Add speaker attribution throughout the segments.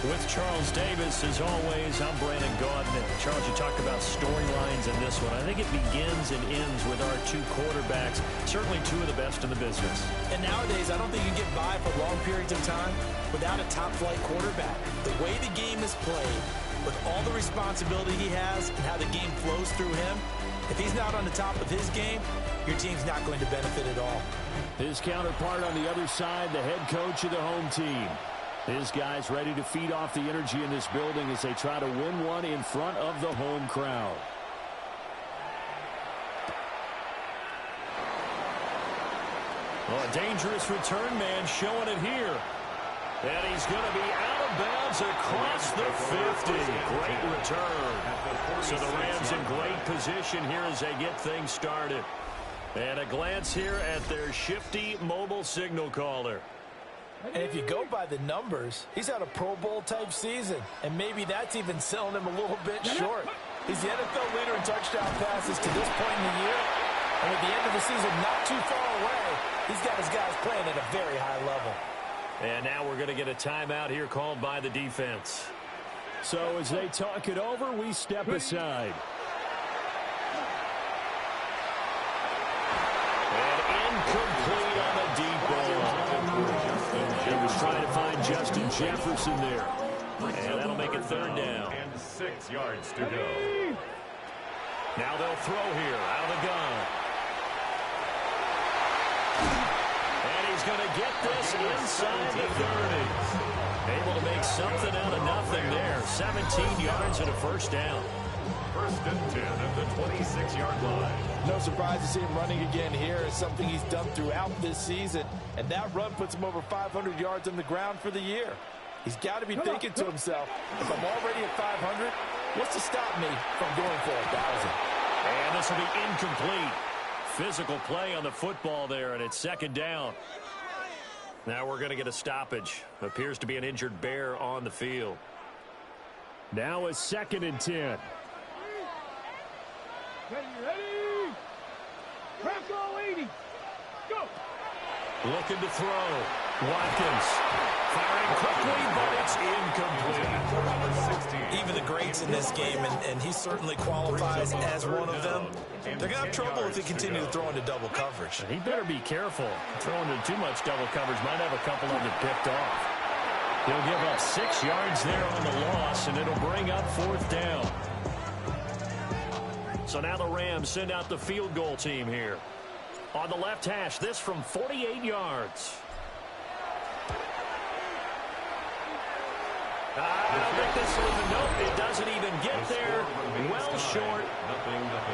Speaker 1: With Charles Davis, as always, I'm Brandon Gaudin. Charles, you talked about storylines in this one. I think it begins and ends with our two quarterbacks, certainly two of the best in the business.
Speaker 2: And nowadays, I don't think you can get by for long periods of time without a top-flight quarterback. The way the game is played, with all the responsibility he has and how the game flows through him, if he's not on the top of his game, your team's not going to benefit at all.
Speaker 1: His counterpart on the other side, the head coach of the home team. His guys ready to feed off the energy in this building as they try to win one in front of the home crowd. Well, a dangerous return man showing it here. And he's going to be out of bounds across the 50. Great return. So the Rams in great position here as they get things started. And a glance here at their shifty mobile signal caller.
Speaker 2: And if you go by the numbers, he's had a Pro Bowl type season. And maybe that's even selling him a little bit short. He's the NFL leader in touchdown passes to this point in the year. And at the end of the season, not too far away, he's got his guys playing at a very high level.
Speaker 1: And now we're going to get a timeout here called by the defense. So as they talk it over, we step aside. And incomplete on the deep ball. He was trying to find Justin Jefferson there. And that'll make it third down.
Speaker 3: And 6 yards to go.
Speaker 1: Now they'll throw here out of the gun. And he's going to get this inside the 30. Able to make something out of nothing there. 17 yards and a first down.
Speaker 3: First and 10 at the 26-yard line.
Speaker 2: No surprise to see him running again here. It's something he's done throughout this season. And that run puts him over 500 yards on the ground for the year. He's got to be thinking to himself, if I'm already at 500, what's to stop me from going for 1,000?
Speaker 1: And this will be incomplete. Physical play on the football there, and it's second down. Now we're going to get a stoppage. Appears to be an injured bear on the field. Now a second and 10.
Speaker 4: Ready. Crack 80. Go.
Speaker 1: Looking to throw. Watkins firing quickly, but it's incomplete.
Speaker 2: Even the greats in this game, and he certainly qualifies as one of them, they're going to have trouble if they continue to throw into double coverage.
Speaker 1: He better be careful. Throwing into too much double coverage might have a couple of them picked off. He'll give up 6 yards there on the loss, and it'll bring up fourth down. So now the Rams send out the field goal team here. On the left hash, this from 48 yards. I don't think this will even, nope, it doesn't even get there. Well short.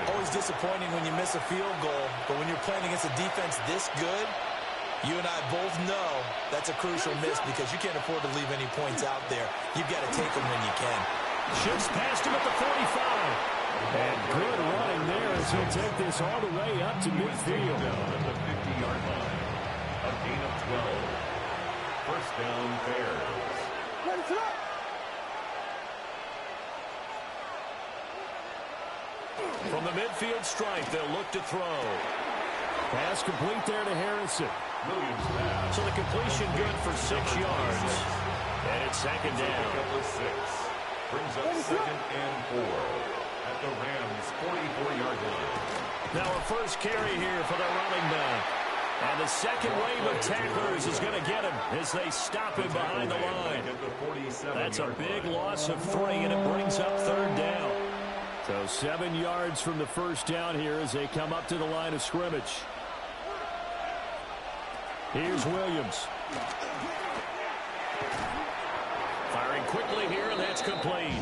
Speaker 2: Always disappointing when you miss a field goal, but when you're playing against a defense this good, you and I both know that's a crucial miss because you can't afford to leave any points out there. You've got to take them when you can.
Speaker 1: Shifts past him at the 45. And good running there as he'll take this all the way up to midfield.
Speaker 3: Down at the 50-yard line. A gain of 12. First down, Bears.
Speaker 1: From the midfield stripe, they'll look to throw. Pass complete there to Harrison.
Speaker 3: Williams pass.
Speaker 1: So the completion good for 6 yards. And it's second down.
Speaker 3: Brings up second and 4. At the Rams' 44-yard line.
Speaker 1: Now a first carry here for the running back. And the second wave of tacklers is going to get him as they stop him behind the line. That's a big loss of 3, and it brings up third down. So 7 yards from the first down here as they come up to the line of scrimmage. Here's Williams. Firing quickly here, and that's complete.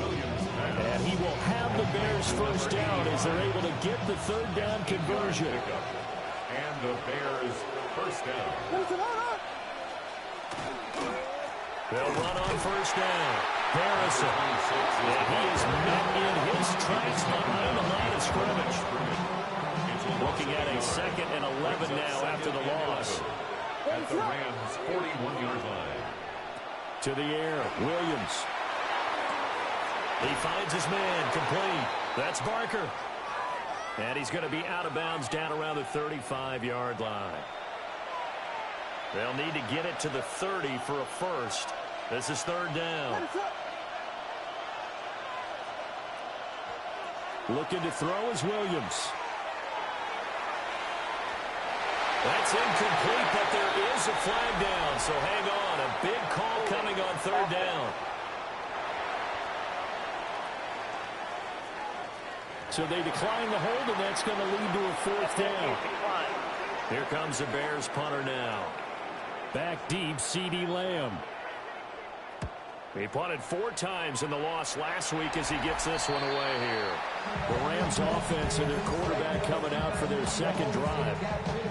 Speaker 1: And he will have the Bears first down as they're able to get the third down conversion.
Speaker 3: And the Bears first down.
Speaker 1: They'll run on first down. Harrison. And he is met in his tracks behind the line of scrimmage. Looking at a second and 11 now after the loss.
Speaker 3: At the Rams' 41-yard line.
Speaker 1: To the air, Williams. He finds his man, complete. That's Barker. And he's going to be out of bounds down around the 35-yard line. They'll need to get it to the 30 for a first. This is third down. Looking to throw is Williams. That's incomplete, but there is a flag down, so hang on. A big call coming on third down. So they decline the hold, and that's going to lead to a fourth down. Here comes the Bears punter now. Back deep, C.D. Lamb. He punted 4 times in the loss last week as he gets this one away here. The Rams offense and their quarterback coming out for their second drive.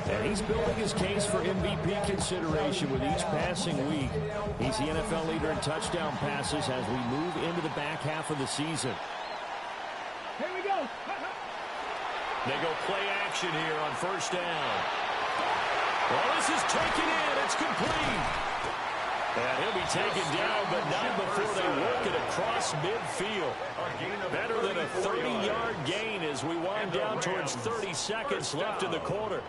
Speaker 1: And he's building his case for MVP consideration with each passing week. He's the NFL leader in touchdown passes as we move into the back half of the season.
Speaker 4: Here we go.
Speaker 1: They go play action here on first down. Well, this is taken in. It's complete. And he'll be taken down, but not before they work it across midfield. Better than a 30-yard gain as we wind down towards 30 seconds left in the quarter.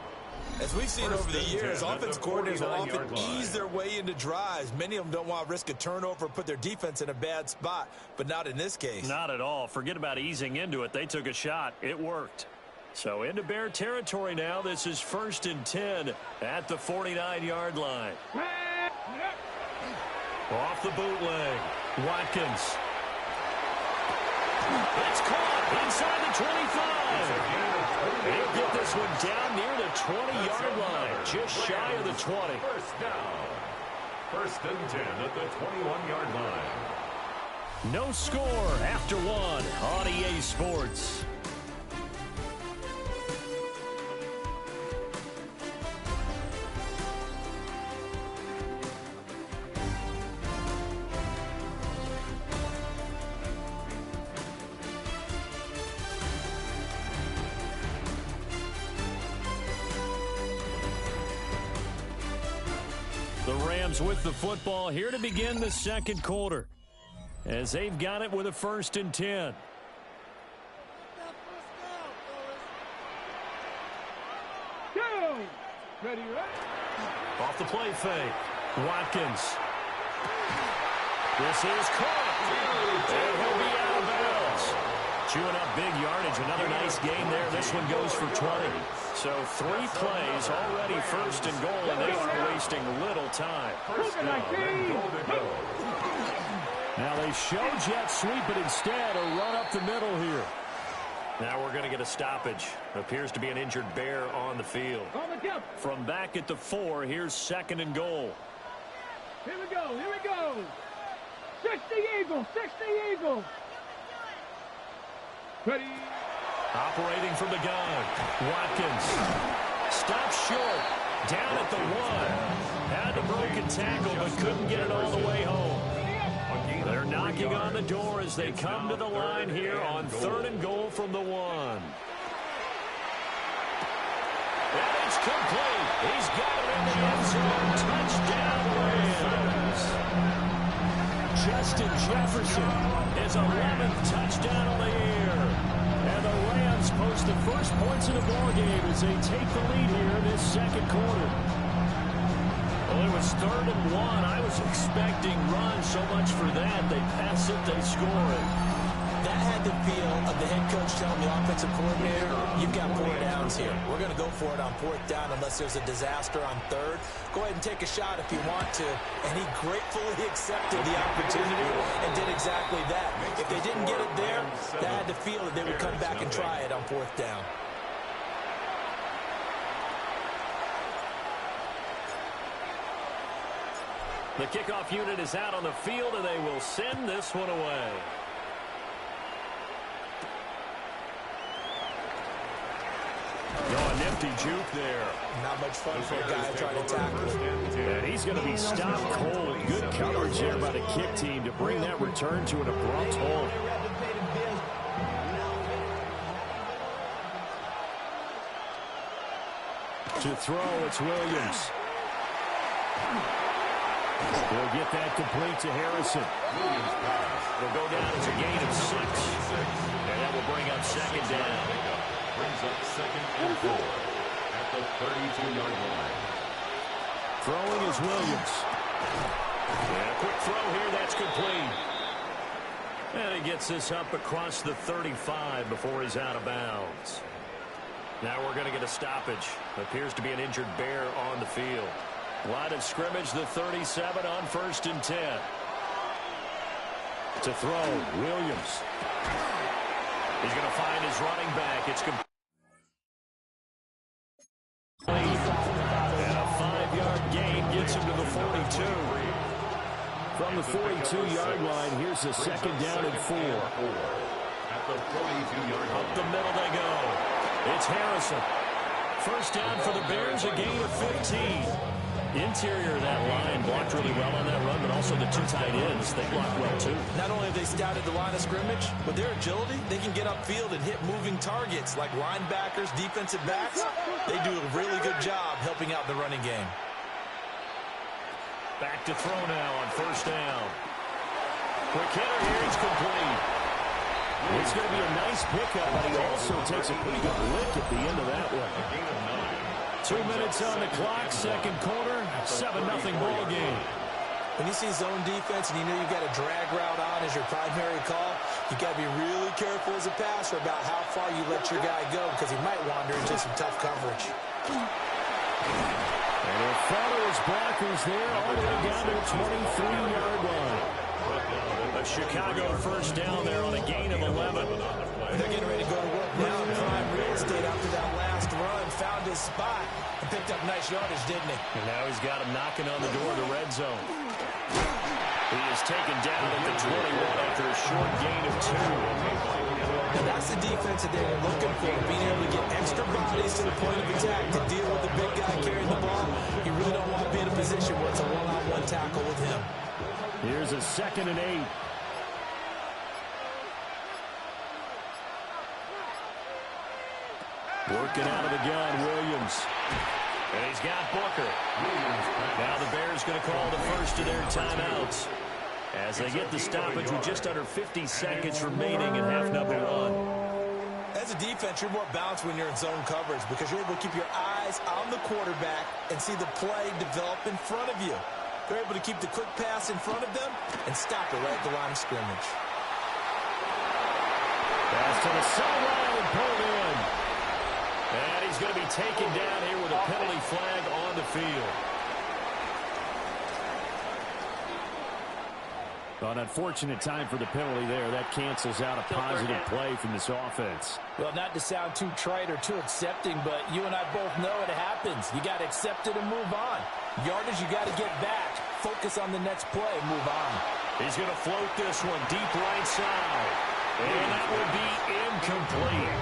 Speaker 2: As we've seen over the years, offensive coordinators will often ease their way into drives. Many of them don't want to risk a turnover or put their defense in a bad spot, but not in this case.
Speaker 1: Not at all. Forget about easing into it. They took a shot. It worked. So into Bear territory now. This is 1st and 10 at the 49-yard line. Off the bootleg. Watkins. It's caught inside the 25. He'll get this one down near the 20-yard line, just shy of the 20.
Speaker 3: First down. 1st and 10 at the 21-yard line.
Speaker 1: No score after 1 on EA Sports. The Rams with the football here to begin the second quarter as they've got it with a 1st and 10.
Speaker 4: Go. Ready, right?
Speaker 1: Off the play fake. Watkins. This is caught. And he'll be out of bounds. Chewing up big yardage. Another nice gain there. This one goes for 20. So 3 plays already 1st and goal, and they are wasting little time. Now they show jet sweep, but instead a run up the middle here. Now we're going to get a stoppage. Appears to be an injured Bear on the field. From back at the 4, here's 2nd and goal.
Speaker 4: Here we go. Here we go. 60 Eagles. 60 Eagles. Ready.
Speaker 1: Operating from the gun. Watkins. Stops short. Down at the 1. Had the broken tackle, but couldn't get it all the way home. They're knocking on the door as they come to the line here on 3rd and goal from the 1. And it's complete. He's got it in the end zone. Touchdown, Rams. Justin Jefferson, his 11th touchdown on the year. And the Rams post the first points of the ballgame as they take the lead here in this second quarter. Well, it was 3rd and 1. I was expecting runs, so much for that. They pass it, they score it.
Speaker 2: That had the feel of the head coach telling the offensive coordinator, you've got 4 downs here. We're going to go for it on 4th down unless there's a disaster on 3rd. Go ahead and take a shot if you want to. And he gratefully accepted the opportunity and did exactly that. If they didn't get it there, that had the feel that they would come back and try it on 4th down.
Speaker 1: The kickoff unit is out on the field, and they will send this one away. Oh, a nifty juke there.
Speaker 2: Not much fun for a guy trying to tackle him.
Speaker 1: And he's going to be stopped cold. Good coverage there by the kick team to bring that return to an abrupt halt. To throw, it's Williams. He'll get that complete to Harrison. It'll go down as a gain of 6. And that will bring up 2nd down.
Speaker 3: Brings up 2nd and 4 at the 32-yard line.
Speaker 1: Throwing is Williams. Yeah, quick throw here. That's complete. And he gets this up across the 35 before he's out of bounds. Now we're going to get a stoppage. Appears to be an injured Bear on the field. Line of scrimmage, the 37 on 1st and 10. To throw, Williams. He's going to find his running back. It's complete. And a 5-yard gain gets him to the 42. From the 42-yard line, here's a second down and 4.
Speaker 3: At the 42-yard line.
Speaker 1: Up the middle they go. It's Harrison. First down for the Bears, a gain of 15. Interior of that line blocked really well on that run, but also the two tight ends, they blocked well too.
Speaker 2: Not only have they scouted the line of scrimmage, but their agility, they can get upfield and hit moving targets like linebackers, defensive backs. They do a really good job helping out the running game.
Speaker 1: Back to throw now on first down. Quick hitter here, it's complete. It's going to be a nice pickup, but he also takes a pretty good lick at the end of that one. 2 minutes on the clock, second quarter, 7-0 ball game.
Speaker 2: When you see zone defense and you know you've got a drag route on as your primary call, you got to be really careful as a passer about how far you let your guy go because he might wander into some tough coverage.
Speaker 1: And he'll follow his blockers there all the way down to the 23-yard line. A Chicago first down there on a gain of 11.
Speaker 2: They're getting ready to go to work now in prime real estate after that last run. Found his spot and picked up nice yardage, didn't he?
Speaker 1: And now he's got him knocking on the door of the red zone. He is taken down at the 21 after a short gain of 2.
Speaker 2: Now that's the defense that they're looking for, being able to get extra bodies to the point of attack to deal with the big guy carrying the ball. You really don't want to be in a position where it's a one-on-one tackle with him.
Speaker 1: Here's a 2nd and 8. Working out of the gun, Williams. And he's got Booker. Now the Bears going to call the first of their timeouts as they get the stoppage with just under 50 seconds remaining in half number 1.
Speaker 2: As a defense, you're more balanced when you're in zone coverage because you're able to keep your eyes on the quarterback and see the play develop in front of you. They're able to keep the quick pass in front of them and stop it right at the line of scrimmage.
Speaker 1: Pass to the sideline and pulled in. And he's going to be taken down here with a penalty flag on the field. An unfortunate time for the penalty there. That cancels out a positive play from this offense.
Speaker 2: Well, not to sound too trite or too accepting, but you and I both know it happens. You got to accept it and move on. Yardage, you got to get back. Focus on the next play and move on. He's going to float this one deep right side.
Speaker 1: And that would be incomplete.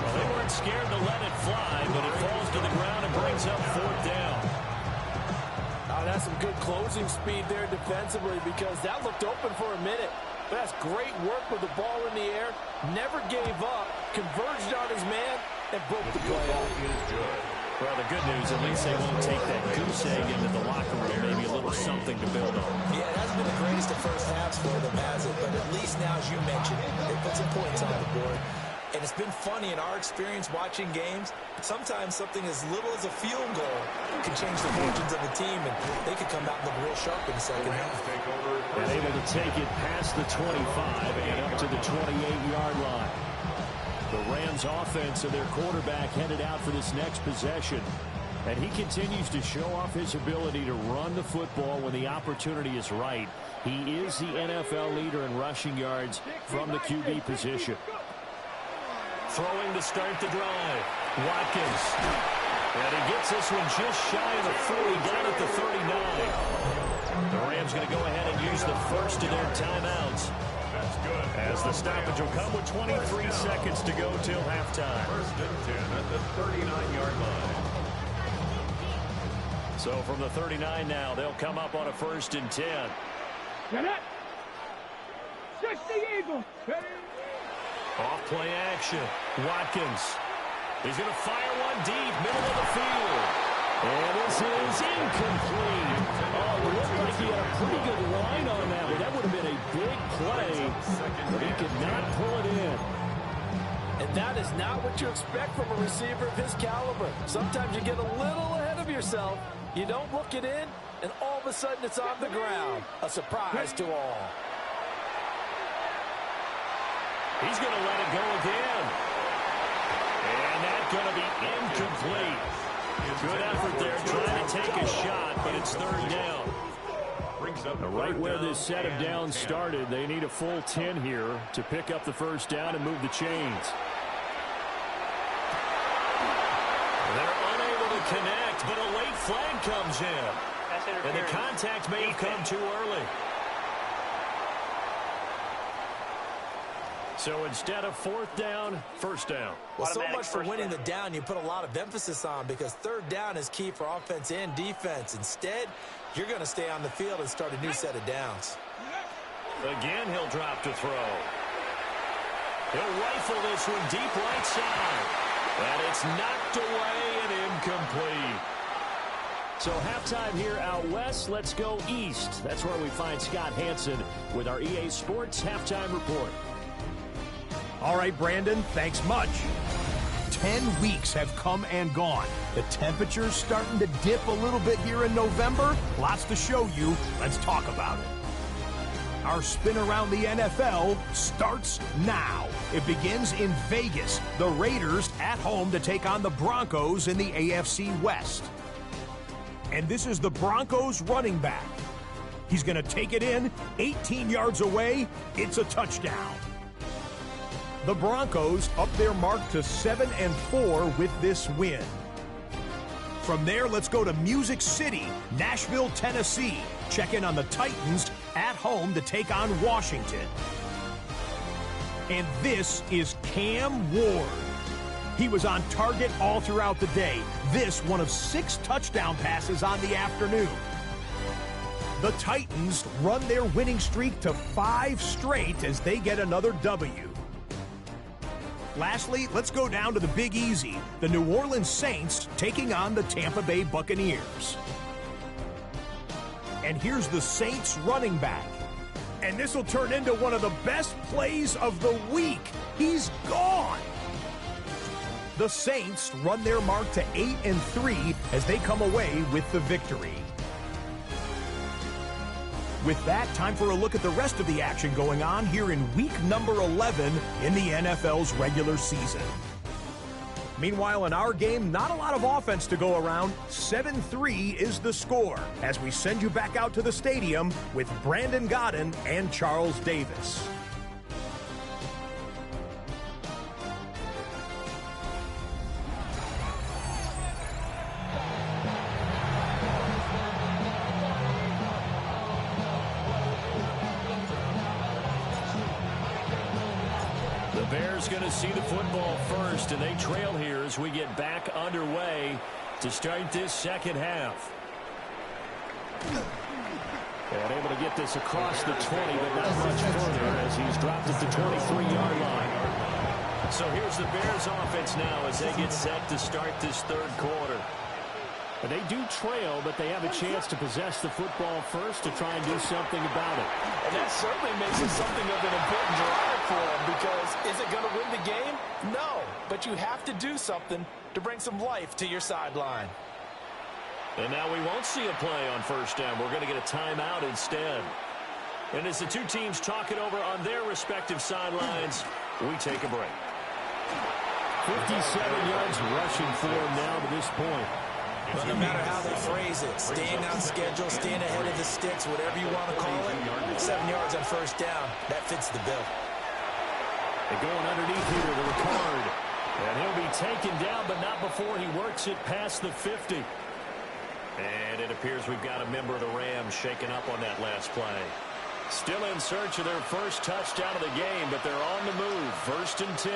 Speaker 1: Well, they weren't scared to let it fly, but it falls to the ground and brings up 4th down.
Speaker 2: Oh, that's some good closing speed there defensively because that looked open for a minute. But that's great work with the ball in the air. Never gave up, converged on his man, and broke the play.
Speaker 1: Well, the good news, at least they won't take that goose egg into the locker room. Maybe a little something to build on.
Speaker 2: Yeah, it hasn't been the greatest of first halves for them, has it? But at least now, as you mentioned, they put some points on the board. And it's been funny in our experience watching games. Sometimes something as little as a field goal can change the fortunes of a team, and they could come out and look real sharp in the second half.
Speaker 1: And able to take it past the 25 and up to the 28-yard line. The Rams offense and their quarterback headed out for this next possession. And he continues to show off his ability to run the football when the opportunity is right. He is the NFL leader in rushing yards from the QB position. Throwing to start the drive. Watkins. And he gets this one just shy of the 40, down at the 39. The Rams going to go ahead and use the first of their timeouts. As the stoppage will come with 23 seconds to go till halftime.
Speaker 3: 1st and 10 at the 39-yard line.
Speaker 1: So from the 39 now, they'll come up on a 1st and 10.
Speaker 4: Get it. 60 Eagles.
Speaker 1: Off play action. Watkins. He's going to fire one deep, middle of the field. And this is incomplete. Oh, it looked like he had a pretty good line on that one. That would have been a big play, but he could not pull it in.
Speaker 2: And that is not what you expect from a receiver of his caliber. Sometimes you get a little ahead of yourself. You don't look it in, and all of a sudden it's on the ground. A surprise to all.
Speaker 1: He's going to let it go again. And that's going to be incomplete. Good effort there trying to take a shot, but it's third down. Right where this set of downs started, they need a full 10 here to pick up the first down and move the chains. They're unable to connect, but a late flag comes in. And the contact may have come too early. So instead of fourth down, first down.
Speaker 2: Well, so much for winning the down, you put a lot of emphasis on, because third down is key for offense and defense. Instead, you're going to stay on the field and start a new set of downs.
Speaker 1: Again, he'll drop to throw. He'll rifle this one deep right side. And it's knocked away and incomplete. So halftime here out west. Let's go east. That's where we find Scott Hansen with our EA Sports Halftime Report.
Speaker 5: All right, Brandon, thanks much. 10 weeks have come and gone. The temperature's starting to dip a little bit here in November. Lots to show you. Let's talk about it. Our spin around the NFL starts now. It begins in Vegas. The Raiders at home to take on the Broncos in the AFC West. And this is the Broncos running back. He's going to take it in, 18 yards away. It's a touchdown. The Broncos up their mark to 7-4 with this win. From there, let's go to Music City, Nashville, Tennessee. Check in on the Titans at home to take on Washington. And this is Cam Ward. He was on target all throughout the day. This one of 6 touchdown passes on the afternoon. The Titans run their winning streak to 5 straight as they get another W. Lastly, let's go down to the Big Easy. The New Orleans Saints taking on the Tampa Bay Buccaneers. And here's the Saints running back. And this will turn into one of the best plays of the week. He's gone. The Saints run their mark to 8-3 as they come away with the victory. With that, time for a look at the rest of the action going on here in week number 11 in the NFL's regular season. Meanwhile, in our game, not a lot of offense to go around. 7-3 is the score as we send you back out to the stadium with Brandon Godden and Charles Davis.
Speaker 1: Bears going to see the football first, and they trail here as we get back underway to start this second half. And able to get this across the 20, but not much further as he's dropped at the 23-yard line. So here's the Bears offense now as they get set to start this third quarter. And they do trail, but they have a chance to possess the football first to try and do something about it.
Speaker 2: And that certainly makes it something of an important drive for them, because is it going to win the game? No, but you have to do something to bring some life to your sideline.
Speaker 1: And now we won't see a play on first down. We're going to get a timeout instead. And as the two teams talk it over on their respective sidelines, we take a break. 57 yards rushing for him now to this point.
Speaker 2: But no matter how they phrase it, staying on schedule, staying ahead of the sticks, whatever you want to call it, 7 yards on first down, that fits the bill.
Speaker 1: They're going underneath here to Ricard. And he'll be taken down, but not before he works it past the 50. And it appears we've got a member of the Rams shaken up on that last play. Still in search of their first touchdown of the game, but they're on the move. 1st and 10.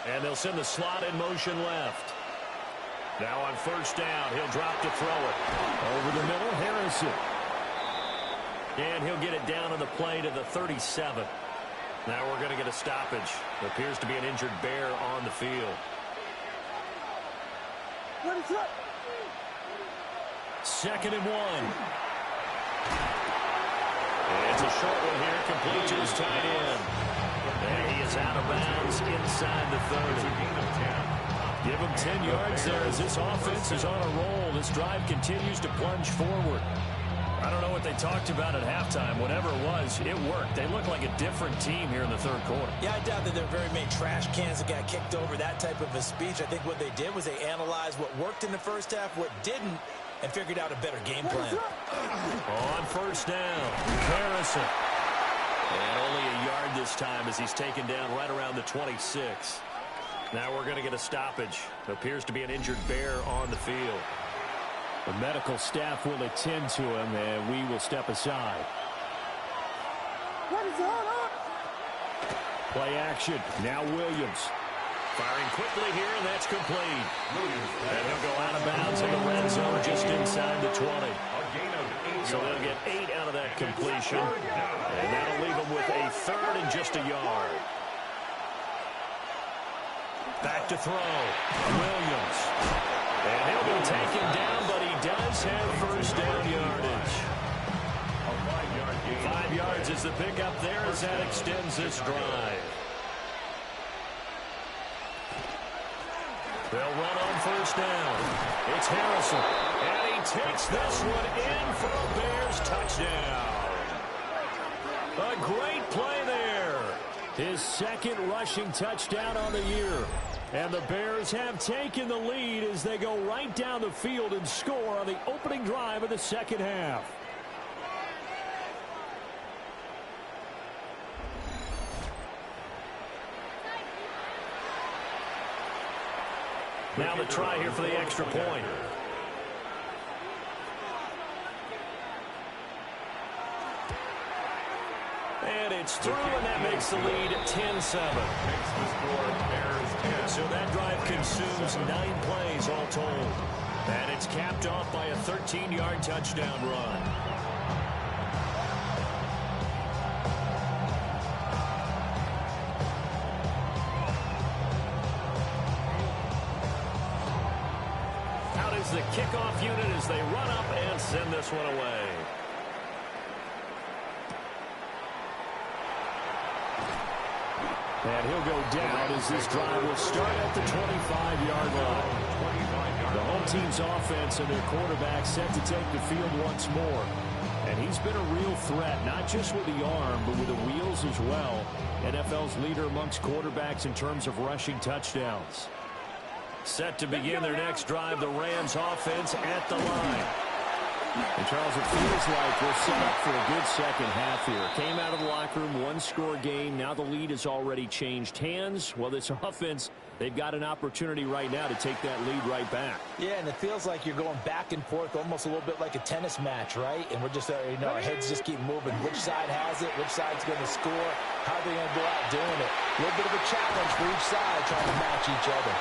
Speaker 1: And they'll send the slot in motion left. Now on first down, he'll drop to throw it. Over the middle, Harrison. And he'll get it down on the play to the 37. Now we're going to get a stoppage. There appears to be an injured Bear on the field. 2nd and 1. It's a short one here, complete to his tight end. And he is out of bounds inside the 30. Give him 10 yards there as this offense is on a roll. This drive continues to plunge forward. I don't know what they talked about at halftime. Whatever it was, it worked. They look like a different team here in the third quarter.
Speaker 2: Yeah, I doubt that there are very many trash cans that got kicked over, that type of a speech. I think what they did was they analyzed what worked in the first half, what didn't, and figured out a better game plan.
Speaker 1: On first down, Harrison. And only a yard this time as he's taken down right around the 26. Now we're going to get a stoppage. Appears to be an injured Bear on the field.
Speaker 5: The medical staff will attend to him, and we will step aside. Play action. Now Williams.
Speaker 1: Firing quickly here, and that's complete. And he'll go out of bounds in the red zone just inside the 20. So they'll get 8 out of that completion. And that'll leave them with a third and just a yard. Back to throw. Williams. And he'll be taken down, but he does have first down yardage. 5 yards is the pickup there as that extends this drive. They'll run on first down. It's Harrison. And he takes this one in for a Bears touchdown. A great play there.
Speaker 5: His second rushing touchdown on the year. And the Bears have taken the lead as they go right down the field and score on the opening drive of the second half.
Speaker 1: Now the try here for the extra point. And it's through, and that makes the lead 10-7. So that drive consumes 9 plays all told. And it's capped off by a 13-yard touchdown run. Out is the kickoff unit as they run up and send this one away.
Speaker 5: And he'll go down as this drive will start at the 25-yard line. The home team's offense and their quarterback set to take the field once more. And he's been a real threat, not just with the arm, but with the wheels as well. NFL's leader amongst quarterbacks in terms of rushing touchdowns.
Speaker 1: Set to begin their next drive, the Rams offense at the line.
Speaker 5: And Charles, it feels like we're set up for a good second half here. Came out of the locker room, one-score game. Now the lead has already changed hands. Well, this offense, they've got an opportunity right now to take that lead right back.
Speaker 2: Yeah, and it feels like you're going back and forth, almost a little bit like a tennis match, right? And we're just, our heads just keep moving. Which side has it? Which side's going to score? How are they going to go out doing it? A little bit of a challenge for each side trying to match each other.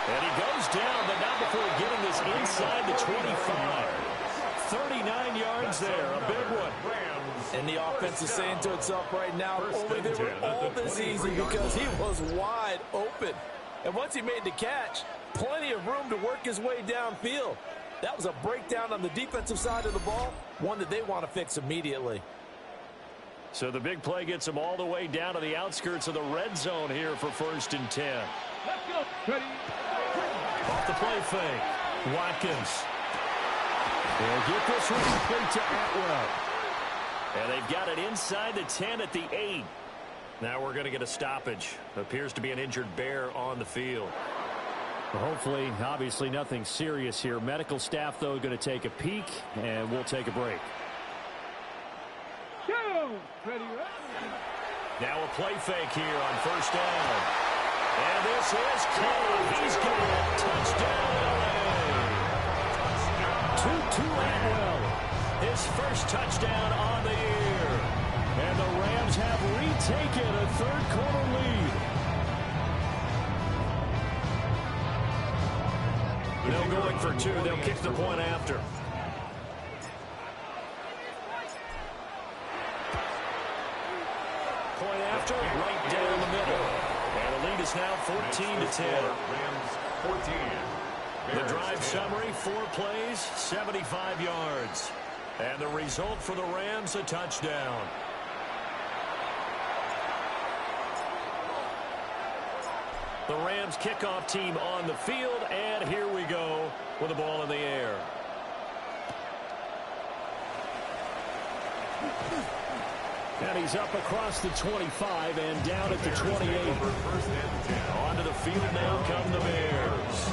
Speaker 1: And he goes down, but not before getting this inside the 25. 39 yards there, a big one.
Speaker 2: And the offense is saying to itself right now, only they were all this easy because he was wide open. And once he made the catch, plenty of room to work his way downfield. That was a breakdown on the defensive side of the ball, one that they want to fix immediately.
Speaker 1: So the big play gets him all the way down to the outskirts of the red zone here for 1st and 10.
Speaker 4: Let's go. Ready.
Speaker 1: Off the play fake, Watkins.
Speaker 5: They'll get this one complete to Atwell.
Speaker 1: And they've got it inside the 10 at the 8. Now we're going to get a stoppage. Appears to be an injured Bear on the field.
Speaker 5: Well, hopefully, obviously nothing serious here. Medical staff, though, going to take a peek, and we'll take a break.
Speaker 4: Go. Ready.
Speaker 1: Now a play fake here on first down. And this is caught. He's got a touchdown. To Atwell, his first touchdown on the year. And the Rams have retaken a third-quarter lead. No going for 2. They'll kick the point after. Point after, right down the middle. And the lead is now 14-10.
Speaker 3: Rams 14.
Speaker 1: The drive summary, 4 plays, 75 yards. And the result for the Rams, a The Rams kickoff team on the field, and here we go with the ball in the air. And he's up across the 25 and down at the 28. Onto the field now come the Bears.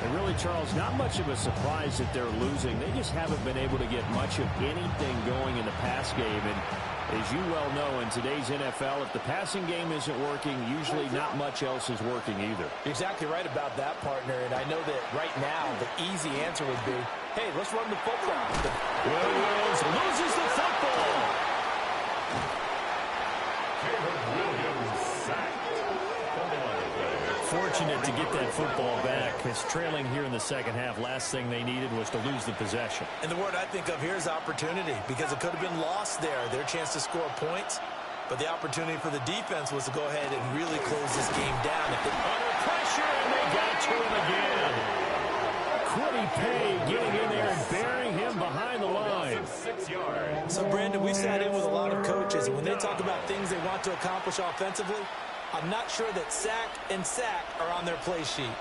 Speaker 6: And really, Charles, not much of a surprise that they're losing. They just haven't been able to get much of anything going in the pass game. And as you well know, in today's NFL, if the passing game isn't working, usually not much else is working either.
Speaker 2: You're exactly right about that, partner. And I know that right now the easy answer would be, hey, let's run the football.
Speaker 1: Williams loses the football. Fortunate to get that football back. It's trailing here in the second half. Last thing they needed was to lose the possession.
Speaker 2: And the word I think of here is opportunity, because it could have been lost there, their chance to score points. But the opportunity for the defense was to go ahead and really close this game down.
Speaker 1: Under pressure, and they got to him again. Quiddy Pay getting in there and burying him behind the line.
Speaker 3: 6 yards.
Speaker 2: So, Brandon, we sat in with a lot of coaches, and when they talk about things they want to accomplish offensively, I'm not sure that sack and sack are on their play sheet.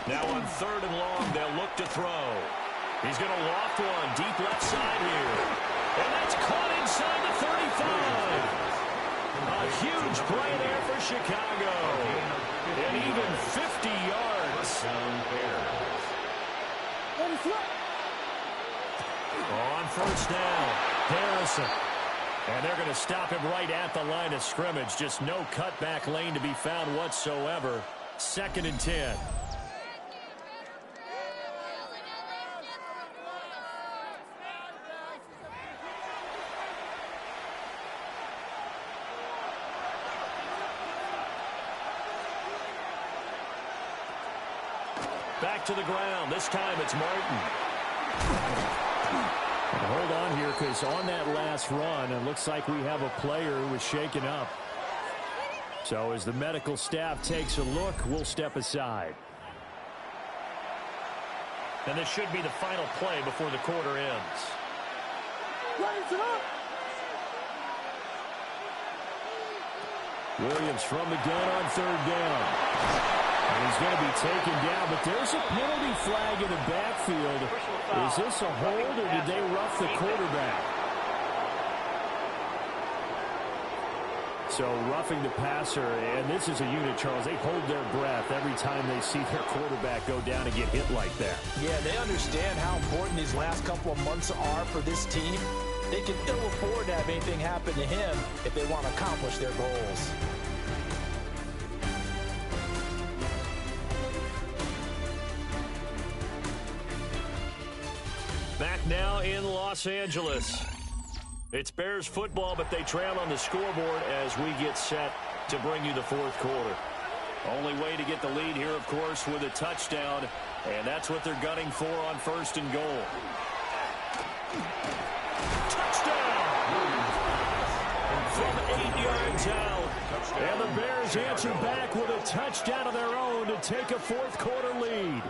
Speaker 1: Now on 3rd and long, they'll look to throw. He's going to loft one deep left side here. And that's caught inside the 35. A huge play there for Chicago. And even 50 yards. On 1st down, Harrison. And they're going to stop him right at the line of scrimmage. Just no cutback lane to be found whatsoever. 2nd and 10. Back to the ground. This time it's Martin. Hold on here, because on that last run, it looks like we have a player who was shaken up. So as the medical staff takes a look, we'll step aside. And this should be the final play before the quarter ends. Williams from the gun on 3rd down. And he's going to be taken down, but there's a penalty flag in the backfield. Is this a hold, or did they rough the quarterback? So roughing the passer, and this is a unit, Charles. They hold their breath every time they see their quarterback go down and get hit like that.
Speaker 2: Yeah, they understand how important these last couple of months are for this team. They can ill afford to have anything happen to him if they want to accomplish their goals.
Speaker 1: Back now in Los Angeles. It's Bears football, but they trail on the scoreboard as we get set to bring you the 4th quarter. Only way to get the lead here, of course, with a touchdown, and that's what they're gunning for on 1st and goal. Touchdown! From 8 yards out. And the Bears answer back with a touchdown of their own to take a 4th quarter lead.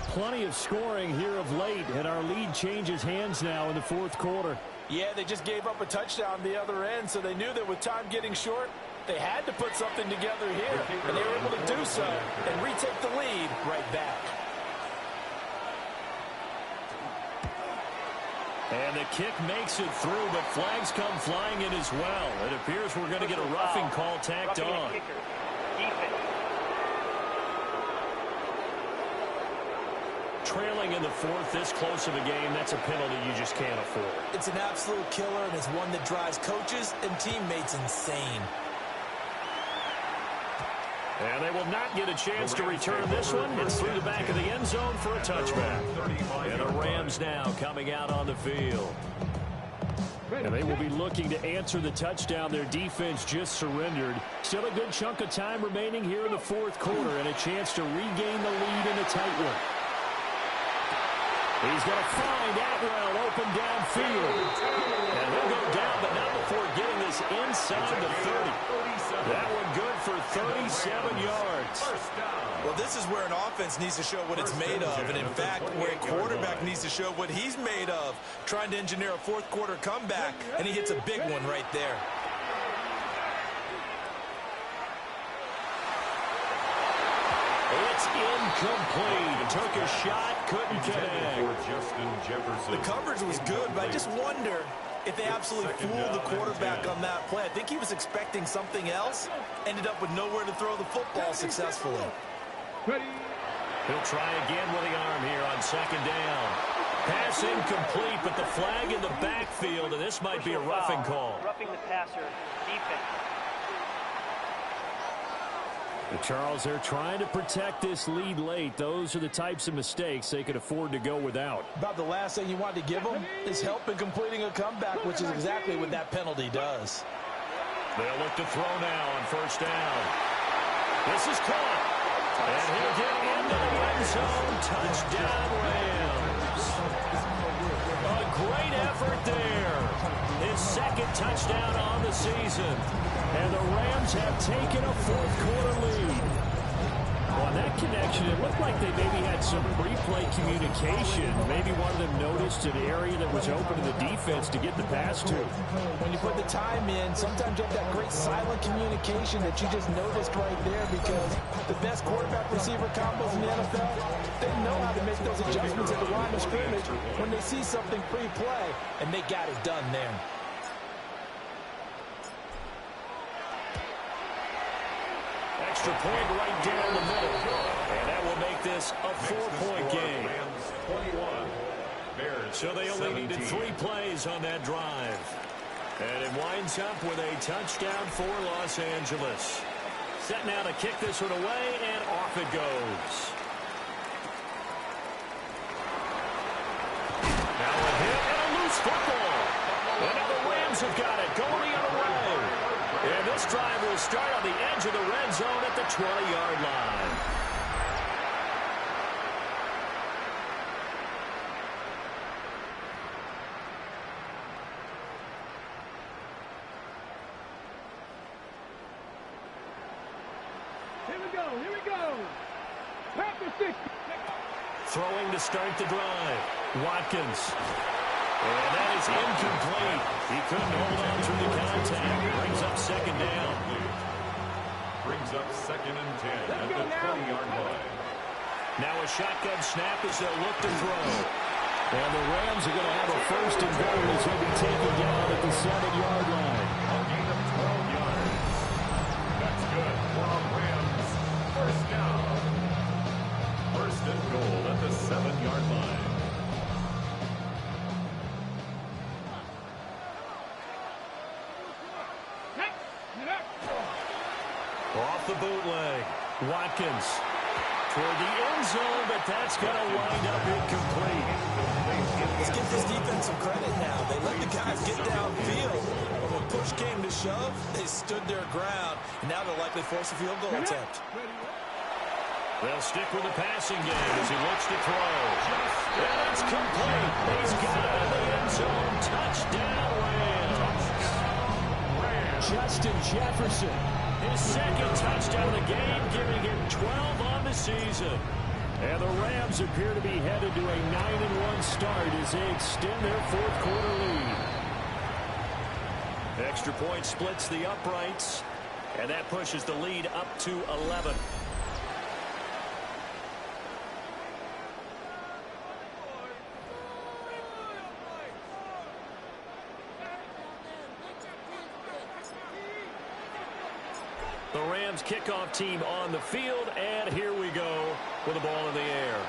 Speaker 1: Plenty of scoring here of late, and our lead changes hands now in the 4th quarter.
Speaker 2: Yeah, they just gave up a touchdown the other end, so they knew that with time getting short, they had to put something together here, and they were able to do so and retake the lead right back.
Speaker 1: And the kick makes it through, but flags come flying in as well. It appears we're going to get a roughing call tacked on. Trailing in the 4th, this close of a game, that's a penalty you just can't afford.
Speaker 2: It's an absolute killer, and it's one that drives coaches and teammates insane.
Speaker 1: And they will not get a chance to return this one. It's through the back of the end zone for a touchback. And the Rams now coming out on the field. And they will be looking to answer the touchdown. Their defense just surrendered. Still a good chunk of time remaining here in the 4th quarter, and a chance to regain the lead in a tight one.
Speaker 6: He's going to find Atwell open downfield. And he'll go down, but not before getting this inside the 30. That one good for 37 yards.
Speaker 2: Well, this is where an offense needs to show what it's made of. And, in fact, where a quarterback needs to show what he's made of. Trying to engineer a fourth-quarter comeback, and he hits a big one right there.
Speaker 1: It's incomplete. Took a shot, couldn't connect.
Speaker 2: The coverage was good, but I just wonder if they absolutely fooled the quarterback on that play. I think he was expecting something else. Ended up with nowhere to throw the football successfully.
Speaker 1: He'll try again with the arm here on second down. Pass incomplete, but the flag in the backfield, and this might be a roughing call.
Speaker 7: Roughing the passer, defense.
Speaker 6: Charles, they're trying to protect this lead late. Those are the types of mistakes they could afford to go without.
Speaker 2: About the last thing you want to give them is help in completing a comeback, which is exactly what that penalty does.
Speaker 1: They'll look to throw now on first down. This is caught. And he'll get into the end zone. Touchdown, Rams. A great effort there. His second touchdown on the season. And the Rams have taken a fourth-quarter lead. On that connection, it looked like they maybe had some pre-play communication. Maybe one of them noticed an area that was open to the defense to get the pass to.
Speaker 2: When you put the time in, sometimes you have that great silent communication that you just noticed right there, because the best quarterback-receiver combos in the NFL, they know how to make those adjustments at the line of scrimmage when they see something pre-play, and they got it done there.
Speaker 1: Extra point right down the middle. And that will make this a 4-point game. So they only needed 3 plays on that drive. And it winds up with a touchdown for Los Angeles. Set now to kick this one away, and off it goes. Now a hit and a loose football. And now the Rams have got it, going the other way. And this drive will start on the edge of the red zone at the 20-yard line.
Speaker 4: Here we go, here we go. Pack the 60.
Speaker 1: Throwing to start the drive. Watkins. And that is incomplete. He couldn't hold on through the contact. Brings up second down.
Speaker 3: Brings up 2nd and 10 at the 20-yard line.
Speaker 1: Now a shotgun snap as they'll look to throw.
Speaker 6: And the Rams are going to have a first and goal as they'll be taken down at the 7-yard line.
Speaker 3: A gain of 12 yards. That's good for a Rams first down. First and goal at the 7-yard line.
Speaker 1: Off the bootleg. Watkins toward the end zone, but that's going to wind up incomplete.
Speaker 2: Let's give this defense some credit now. They let the guys get downfield. But when push came to shove, they stood their ground. And now they'll likely force a field goal attempt.
Speaker 1: They'll stick with the passing game as he looks to throw. And it's complete. He's got it in the end zone. Touchdown, Rams.
Speaker 6: Justin Jefferson.
Speaker 1: His second touchdown of the game, giving him 12 on the season.
Speaker 6: And the Rams appear to be headed to a 9-1 start as they extend their fourth-quarter lead.
Speaker 1: Extra point splits the uprights, and that pushes the lead up to 11. The Rams kickoff team on the field, and here we go with the ball in the air.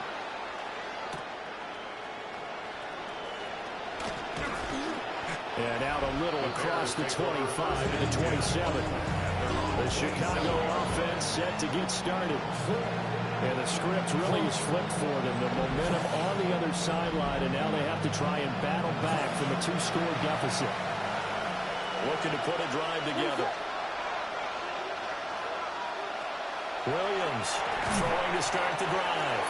Speaker 6: And out a little across the 25 to the 27. The Chicago offense set to get started. And the script really is flipped for them. The momentum on the other sideline, and now they have to try and battle back from a 2-score deficit.
Speaker 1: Looking to put a drive together. Williams throwing to start the drive.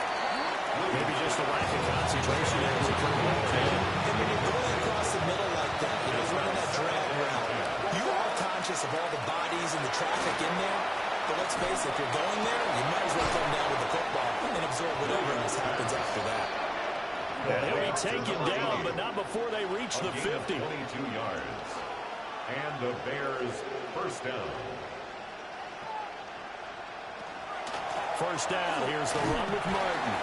Speaker 1: Maybe just a lack of concentration there.
Speaker 2: face it, if you're going there, you might as well come down with the football and absorb whatever else happens after that.
Speaker 1: And he'll be taken down, but not before they reach the 50.
Speaker 3: 22 yards. And the Bears first down.
Speaker 1: First down, here's the run with Martin.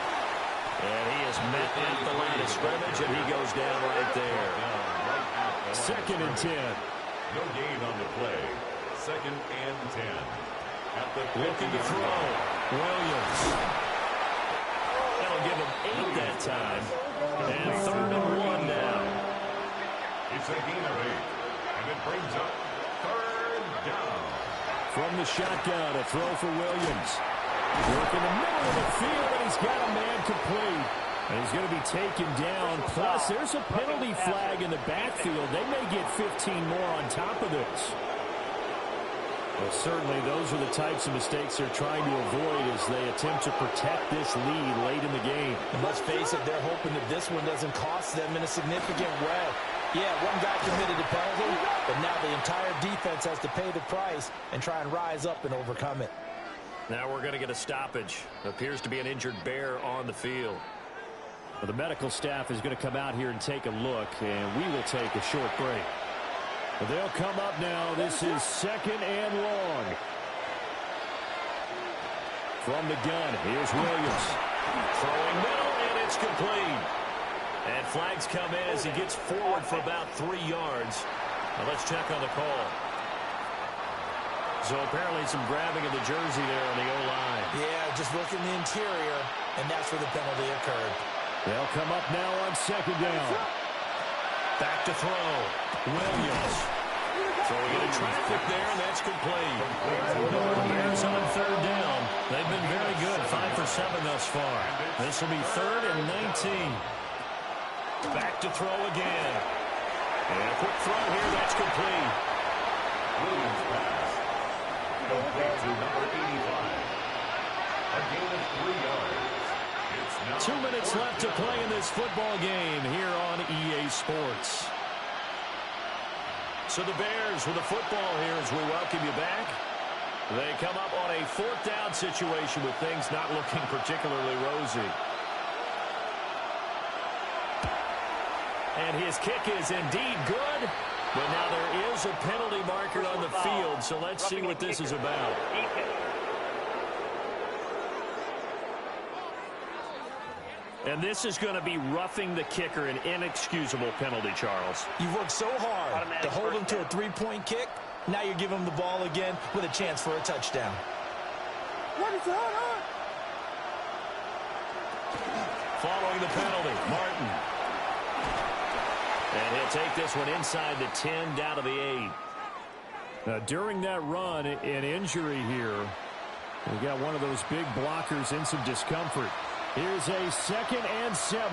Speaker 1: And he is met at the line of scrimmage, and he goes down right there.
Speaker 6: Second and 10.
Speaker 3: No gain on the play. Second and 10. At the
Speaker 1: Looking to throw. Williams. That'll give him 8 that time. And third and 1 now.
Speaker 3: It's a gain of 8. And it brings up third down.
Speaker 6: From the shotgun, a throw for Williams. Work in the middle of the field, and he's got a man complete. And he's going to be taken down. Plus, there's a penalty flag in the backfield. They may get 15 more on top of this. Well, certainly those are the types of mistakes they're trying to avoid as they attempt to protect this lead late in the game.
Speaker 2: And let's face it, they're hoping that this one doesn't cost them in a significant way. Yeah, one guy committed a penalty, but now the entire defense has to pay the price and try and rise up and overcome it.
Speaker 1: Now we're going to get a stoppage. Appears to be an injured Bear on the field.
Speaker 6: Well, the medical staff is going to come out here and take a look, and we will take a short break. Well, they'll come up now. This is second and long. From the gun, here's Williams.
Speaker 1: Throwing middle, and it's complete. And flags come in as he gets forward for about 3 yards. Now let's check on the call. So apparently some grabbing of the jersey there on the O-line.
Speaker 2: Yeah, just look in the interior, and that's where the penalty occurred.
Speaker 6: They'll come up now on second down.
Speaker 1: Back to throw. Williams. Throwing into traffic there, and that's complete. The Bears on third down. They've been very good, 5 for 7 thus far. This will be third and 19. Back to throw again. And a quick throw here, that's complete.
Speaker 3: Williams pass. Complete to number 85. A gain of 3 yards. It's now
Speaker 1: 2 minutes left to play in this football game here on EA Sports. So the Bears with the football here as we welcome you back. They come up on a fourth down situation with things not looking particularly rosy. And his kick is indeed good. But now there is a penalty marker on the field, so let's see what this is about. And this is going to be roughing the kicker, an inexcusable penalty, Charles.
Speaker 2: You've worked so hard to hold him to a three-point kick. Now you give him the ball again with a chance for a touchdown.
Speaker 1: Following the penalty, Martin. And he'll take this one inside the 10, down to the 8.
Speaker 6: Now, during that run, an injury here. We got one of those big blockers in some discomfort. Here's a second and 7.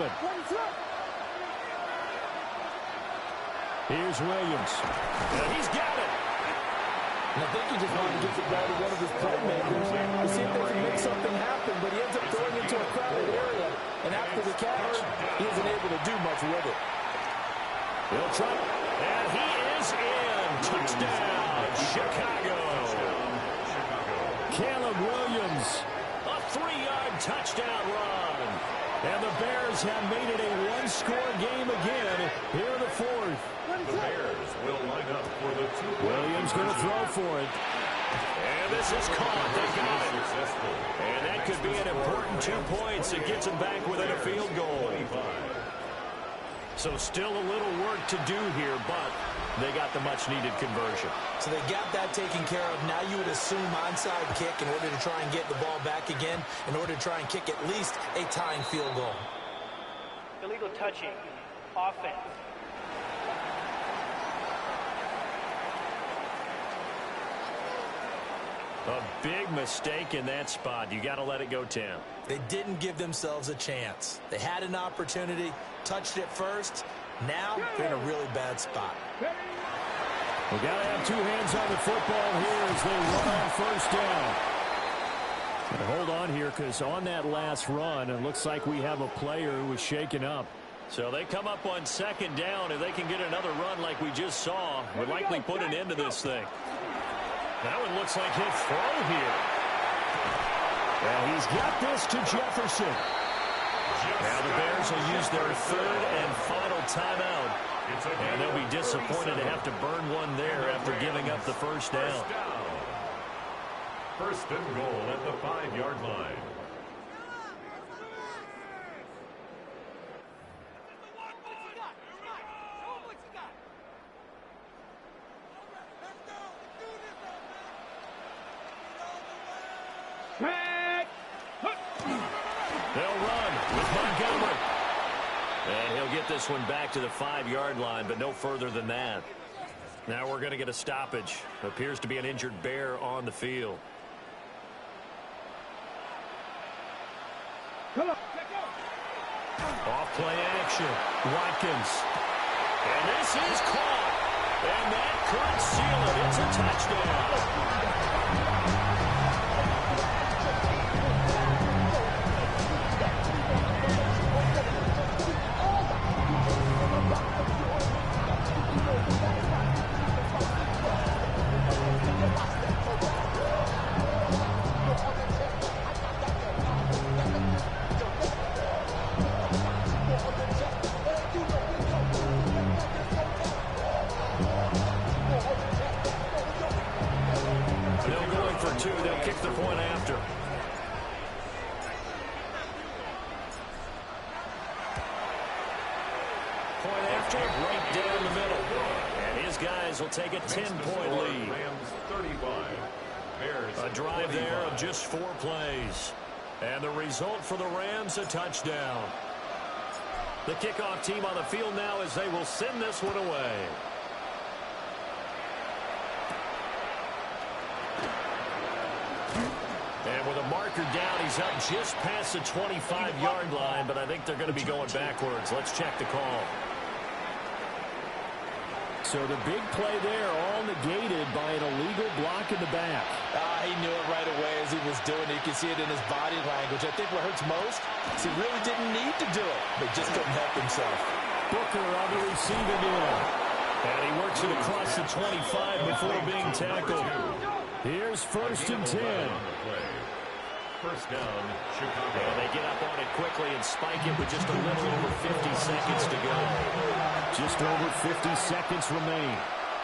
Speaker 6: Here's Williams.
Speaker 1: And he's got it.
Speaker 2: And I think he just wanted to get the ball to one of his playmakers to see if they can make something happen, but he ends up throwing into a crowded area. And after the catch, he isn't able to do much with it.
Speaker 1: He'll try. And he is in. Touchdown, Chicago.
Speaker 6: Caleb Williams.
Speaker 1: A 3-yard touchdown run.
Speaker 6: And the Bears have made it a one-score game again here in the fourth.
Speaker 3: The Bears will line up for the 2.
Speaker 6: Williams going to throw for it.
Speaker 1: And this is caught. They got it.
Speaker 3: Successful.
Speaker 1: And that could be an important 2 points. It gets them back within a field goal. So still a little work to do here, but they got the much-needed conversion.
Speaker 2: So they got that taken care of. Now you would assume onside kick in order to try and get the ball back again, in order to try and kick at least a tying field goal.
Speaker 7: Illegal touching. Offense.
Speaker 1: A big mistake in that spot. You got to let it go, Tim.
Speaker 2: They didn't give themselves a chance. They had an opportunity, touched it first. Now they're in a really bad spot.
Speaker 6: We got to have 2 hands on the football here as they run on first down. And hold on here, because on that last run, it looks like we have a player who was shaken up.
Speaker 1: So they come up on second down. If they can get another run like we just saw, would likely put an end to this thing. That one looks like he'll throw here. Well, he's got this to Jefferson. Now the Bears will use their third and final timeout. And they'll be disappointed to have to burn one there after giving up the first down.
Speaker 3: First and goal at the 5-yard line.
Speaker 1: They'll run with Montgomery. And he'll get this one back to the 5-yard line, but no further than that. Now we're going to get a stoppage. Appears to be an injured Bear on the field. Off play action. Watkins. And this is caught. And that could seal it. It's a touchdown. They'll kick the point after. Point after, right down the middle. And his guys will take a 10-point lead.
Speaker 3: Rams 35. Bears
Speaker 1: a drive there of just 4 plays. And the result for the Rams, a touchdown. The kickoff team on the field now as they will send this one away. And with a marker down, he's up just past the 25-yard line, but I think they're going to be going backwards. Let's check the call.
Speaker 6: So the big play there, all negated by an illegal block in the back.
Speaker 2: He knew it right away as he was doing it. You can see it in his body language. I think what hurts most is he really didn't need to do it, but just couldn't help himself.
Speaker 6: Booker on the receiving end.
Speaker 1: And he works it across the 25 before being tackled.
Speaker 6: Here's first and 10.
Speaker 3: First down, Chicago.
Speaker 1: And they get up on it quickly and spike it with just a little over 50 seconds to go.
Speaker 6: Just over 50 seconds remain.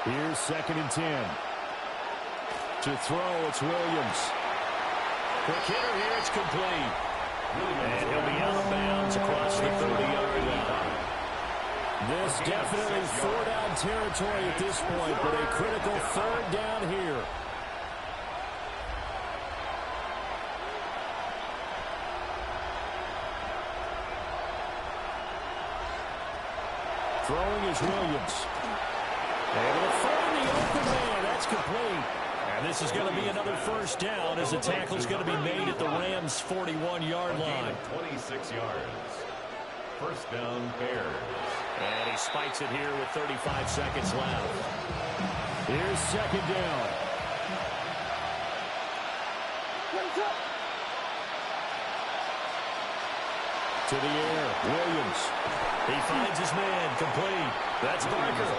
Speaker 6: Here's second and 10. To throw, it's Williams.
Speaker 1: Quick hitter here, it's complete. And he'll be out of bounds across the 30-yard line.
Speaker 6: This definitely 4-down territory at this point, but a critical third down here. Throwing is Williams.
Speaker 1: Able to find the open man. That's complete. And this is going to be another first down as the tackle's going to be made at the Rams' 41-yard line.
Speaker 3: 26 yards. First down, Bears.
Speaker 1: And he spikes it here with 35 seconds left.
Speaker 6: Here's second down. To the air, Williams.
Speaker 1: He finds his man, complete. That's Barker.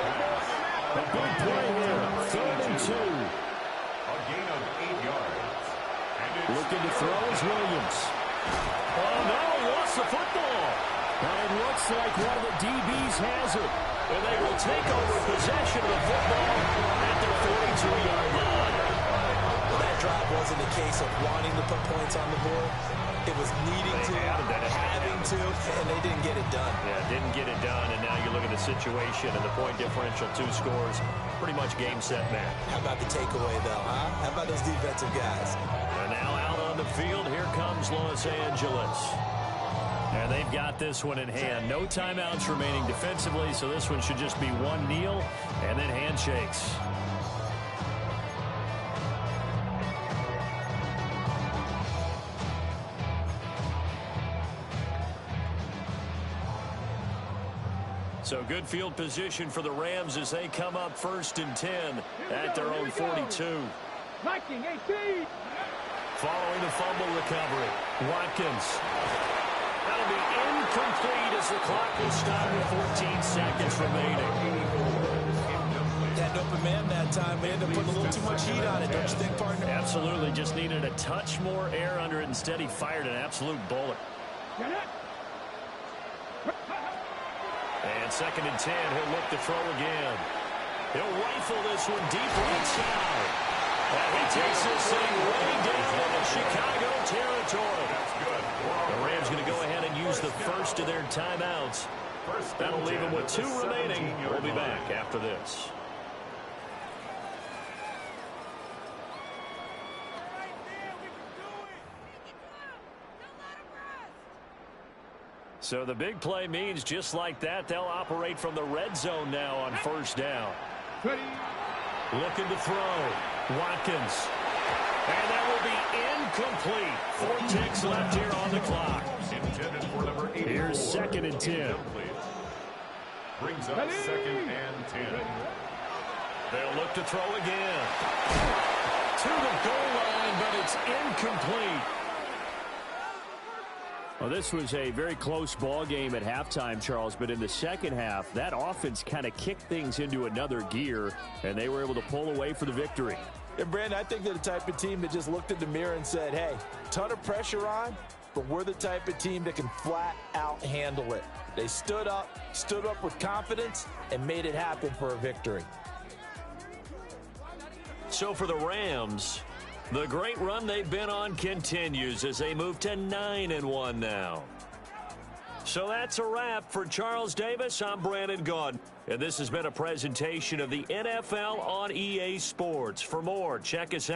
Speaker 6: A big play here, third and 2.
Speaker 3: A gain of 8 yards.
Speaker 6: Looking to throw is Williams.
Speaker 1: Oh, no, he lost the football.
Speaker 6: And it looks like one of the DBs has it.
Speaker 1: And they will take over possession of the football at their 42-yard line.
Speaker 2: Well, that drive wasn't a case of wanting to put points on the board. It was needing to, having to, and they didn't get it done.
Speaker 1: Yeah, didn't get it done, and now you look at the situation and the point differential, 2 scores, pretty much game, set, match.
Speaker 2: How about the takeaway, though, huh? How about those defensive guys?
Speaker 1: And now out on the field, here comes Los Angeles. And they've got this one in hand. No timeouts remaining defensively, so this one should just be one kneel and then handshakes. So good field position for the Rams as they come up first and 10 at their own 42.
Speaker 4: Viking 18.
Speaker 1: Following the fumble recovery, Watkins. That'll be incomplete as the clock will stop with 14 seconds remaining.
Speaker 2: Had an open man that time. They ended up putting a little too much heat on it, don't you think, partner?
Speaker 1: Absolutely. Just needed a touch more air under it. Instead, he fired an absolute bullet. And 2nd and 10. He'll look to throw again. He'll rifle this one deep right side. And he takes this thing way down into Chicago territory. The Rams going to go ahead and use the first of their timeouts. That'll leave them with 2 remaining. We'll be back after this. So the big play means just like that, they'll operate from the red zone now on 1st down. Looking to throw. Watkins. And that will be incomplete. 4 ticks left here on the clock.
Speaker 3: Intended for number 84.
Speaker 1: Here's 2nd and 10.
Speaker 3: Brings up 2nd and 10.
Speaker 1: They'll look to throw again. To the goal line, but it's incomplete.
Speaker 6: Well, this was a very close ball game at halftime, Charles, but in the second half, that offense kind of kicked things into another gear, and they were able to pull away for the victory.
Speaker 2: And, Brandon, I think they're the type of team that just looked in the mirror and said, hey, ton of pressure on, but we're the type of team that can flat out handle it. They stood up with confidence, and made it happen for a victory.
Speaker 1: So for the Rams, the great run they've been on continues as they move to 9-1 now. So that's a wrap for Charles Davis. I'm Brandon Gaudin, and this has been a presentation of the NFL on EA Sports. For more, check us out.